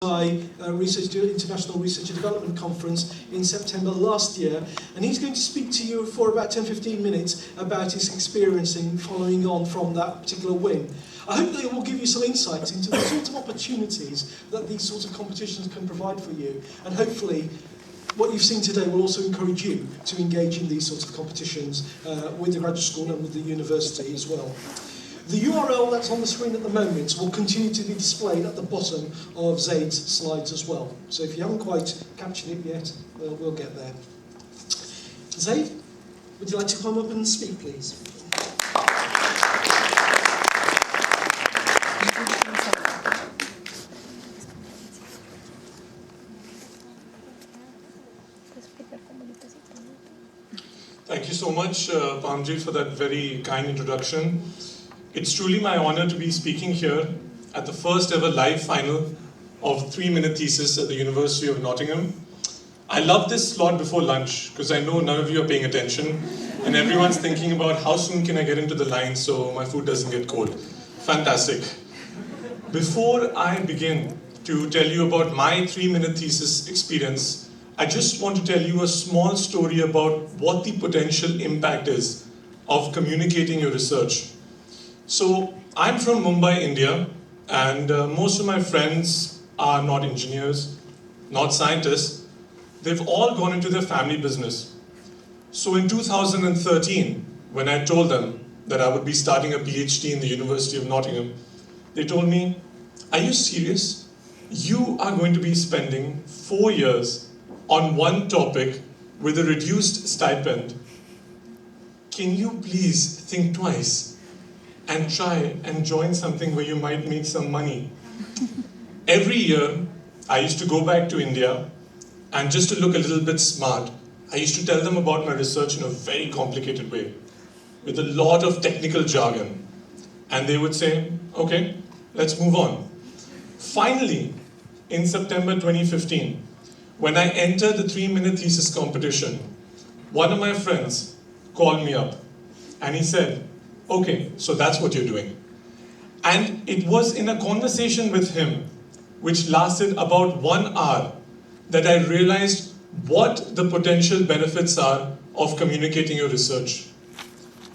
International Research and Development Conference in September last year, and he's going to speak to you for about 10-15 minutes about his experience in following on from that particular win. I hope that it will give you some insights into the sort of opportunities that these sorts of competitions can provide for you, and hopefully what you've seen today will also encourage you to engage in these sorts of competitions with the graduate school and with the university as well. The URL that's on the screen at the moment will continue to be displayed at the bottom of Zaid's slides as well. So if you haven't quite captured it yet, we'll get there. Zaid, would you like to come up and speak, please? Thank you so much, Pamjit, for that very kind introduction. It's truly my honor to be speaking here at the first ever live final of 3-minute thesis at the University of Nottingham. I love this slot before lunch because I know none of you are paying attention and everyone's thinking about how soon can I get into the line so my food doesn't get cold. Fantastic. Before I begin to tell you about my 3-minute thesis experience, I just want to tell you a small story about what the potential impact is of communicating your research. So I'm from Mumbai, India, and most of my friends are not engineers, not scientists. They've all gone into their family business. So in 2013, when I told them that I would be starting a PhD in the University of Nottingham, they told me, "Are you serious? You are going to be spending 4 years on one topic with a reduced stipend. Can you please think twice and try and join something where you might make some money?" Every year, I used to go back to India, and just to look a little bit smart, I used to tell them about my research in a very complicated way, with a lot of technical jargon. And they would say, "Okay, let's move on." Finally, in September 2015, when I entered the 3-minute thesis competition, one of my friends called me up, and he said, "Okay, so that's what you're doing." And it was in a conversation with him, which lasted about 1 hour, that I realized what the potential benefits are of communicating your research.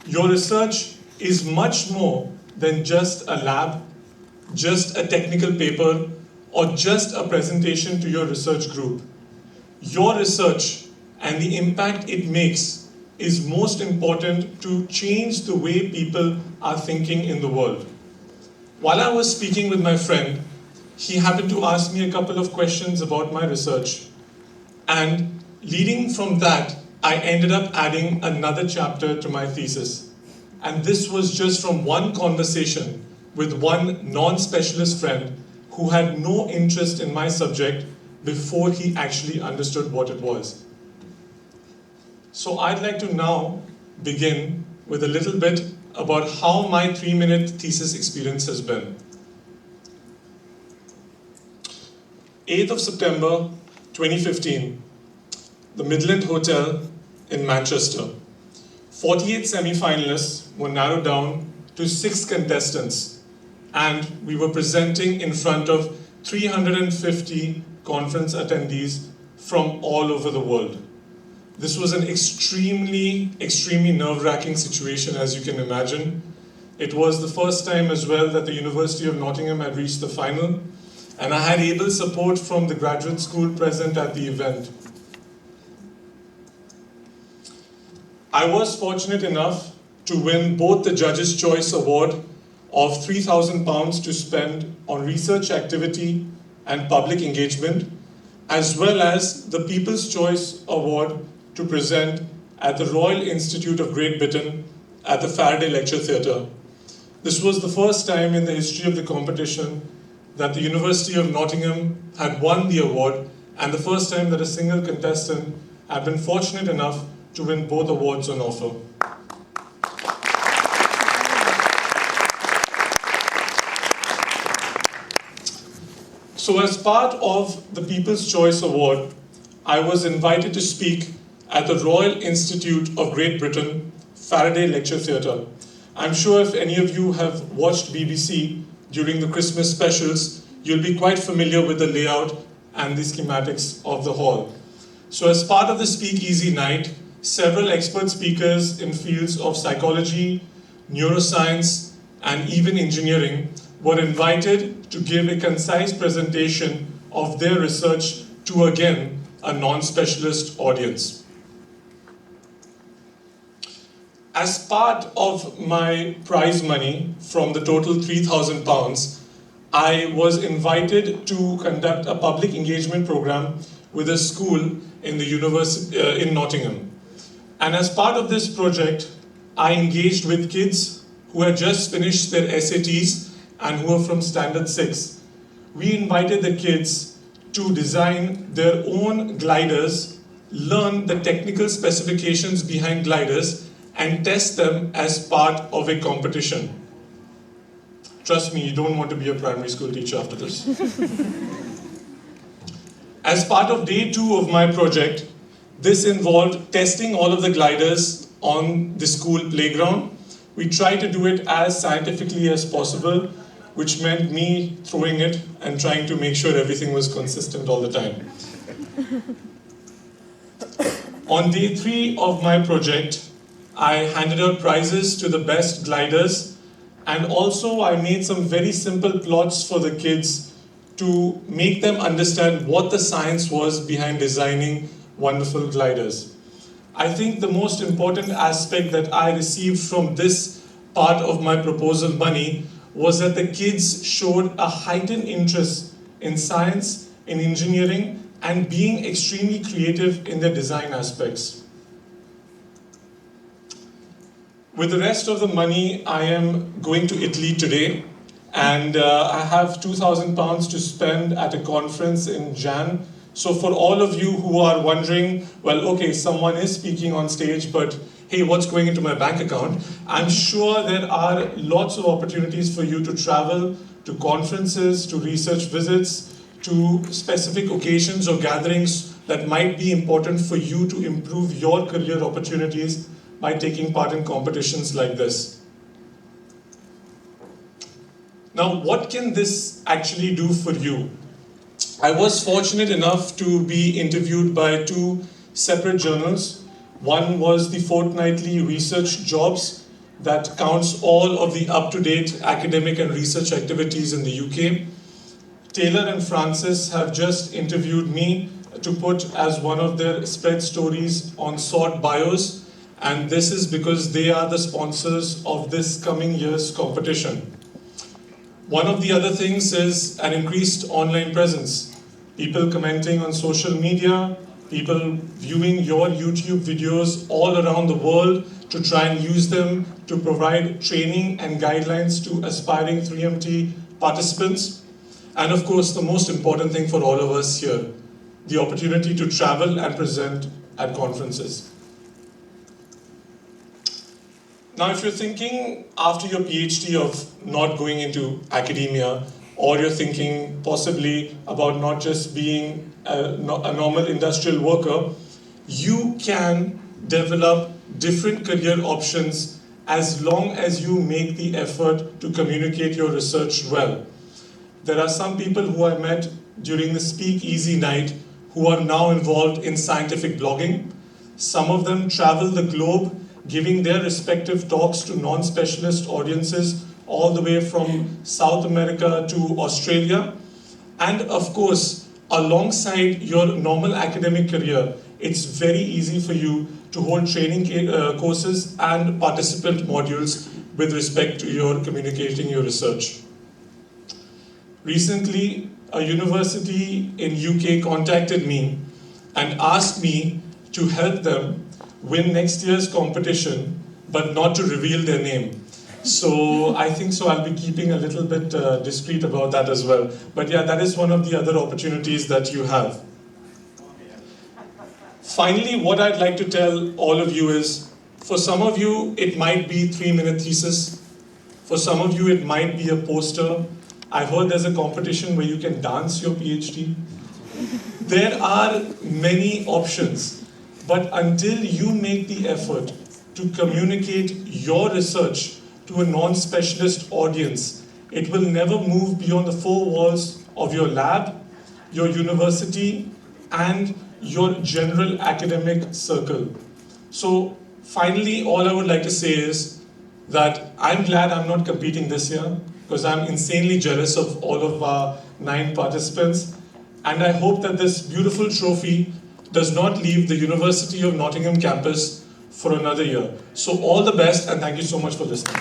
Your research is much more than just a lab, just a technical paper, or just a presentation to your research group. Your research and the impact it makes is most important to change the way people are thinking in the world. While I was speaking with my friend, he happened to ask me a couple of questions about my research. And leading from that, I ended up adding another chapter to my thesis. And this was just from one conversation with one non-specialist friend who had no interest in my subject before he actually understood what it was. So I'd like to now begin with a little bit about how my 3-minute thesis experience has been. 8th of September 2015, the Midland Hotel in Manchester. 48 semi-finalists were narrowed down to 6 contestants, and we were presenting in front of 350 conference attendees from all over the world. This was an extremely nerve-wracking situation, as you can imagine. It was the first time as well that the University of Nottingham had reached the final, and I had able support from the graduate school present at the event. I was fortunate enough to win both the Judges' Choice Award of £3,000 to spend on research activity and public engagement, as well as the People's Choice Award to present at the Royal Institute of Great Britain at the Faraday Lecture Theatre. This was the first time in the history of the competition that the University of Nottingham had won the award, and the first time that a single contestant had been fortunate enough to win both awards on offer. So as part of the People's Choice Award, I was invited to speak at the Royal Institute of Great Britain, Faraday Lecture Theatre. I'm sure if any of you have watched BBC during the Christmas specials, you'll be quite familiar with the layout and the schematics of the hall. So as part of the Speakeasy night, several expert speakers in fields of psychology, neuroscience, and even engineering were invited to give a concise presentation of their research to, again, a non-specialist audience. As part of my prize money from the total £3,000, I was invited to conduct a public engagement program with a school in the university in Nottingham. And as part of this project, I engaged with kids who had just finished their SATs and who were from Standard 6. We invited the kids to design their own gliders, learn the technical specifications behind gliders, and test them as part of a competition. Trust me, you don't want to be a primary school teacher after this. As part of day 2 of my project, this involved testing all of the gliders on the school playground. We tried to do it as scientifically as possible, which meant me throwing it and trying to make sure everything was consistent all the time. On day 3 of my project, I handed out prizes to the best gliders, and also I made some very simple plots for the kids to make them understand what the science was behind designing wonderful gliders. I think the most important aspect that I received from this part of my proposal money was that the kids showed a heightened interest in science, in engineering, and being extremely creative in their design aspects. With the rest of the money, I am going to Italy today, and I have £2,000 to spend at a conference in Jan. So for all of you who are wondering, well, okay, someone is speaking on stage, but hey, what's going into my bank account? I'm sure there are lots of opportunities for you to travel to conferences, to research visits, to specific occasions or gatherings that might be important for you to improve your career opportunities by taking part in competitions like this. Now, what can this actually do for you? I was fortunate enough to be interviewed by 2 separate journals. One was the fortnightly research jobs that counts all of the up-to-date academic and research activities in the UK. Taylor and Francis have just interviewed me to put as one of their spread stories on Sort Bios, and this is because they are the sponsors of this coming year's competition. One of the other things is an increased online presence. People commenting on social media, people viewing your YouTube videos all around the world to try and use them to provide training and guidelines to aspiring 3MT participants. And of course, the most important thing for all of us here, the opportunity to travel and present at conferences. Now, if you're thinking after your PhD of not going into academia, or you're thinking possibly about not just being a normal industrial worker, you can develop different career options as long as you make the effort to communicate your research well. There are some people who I met during the Speakeasy night who are now involved in scientific blogging. Some of them travel the globe giving their respective talks to non-specialist audiences all the way from South America to Australia. And of course, alongside your normal academic career, it's very easy for you to hold training courses and participant modules with respect to your communicating your research. Recently, a university in UK contacted me and asked me to help them win next year's competition, but not to reveal their name. So I think so I'll be keeping a little bit discreet about that as well. But yeah, that is one of the other opportunities that you have. Finally, what I'd like to tell all of you is, for some of you, it might be 3-minute thesis. For some of you, it might be a poster. I've heard there's a competition where you can dance your PhD. There are many options, but until you make the effort to communicate your research to a non-specialist audience, it will never move beyond the 4 walls of your lab, your university, and your general academic circle. So finally, all I would like to say is that I'm glad I'm not competing this year, because I'm insanely jealous of all of our 9 participants. And I hope that this beautiful trophy does not leave the University of Nottingham campus for another year. So all the best, and thank you so much for listening.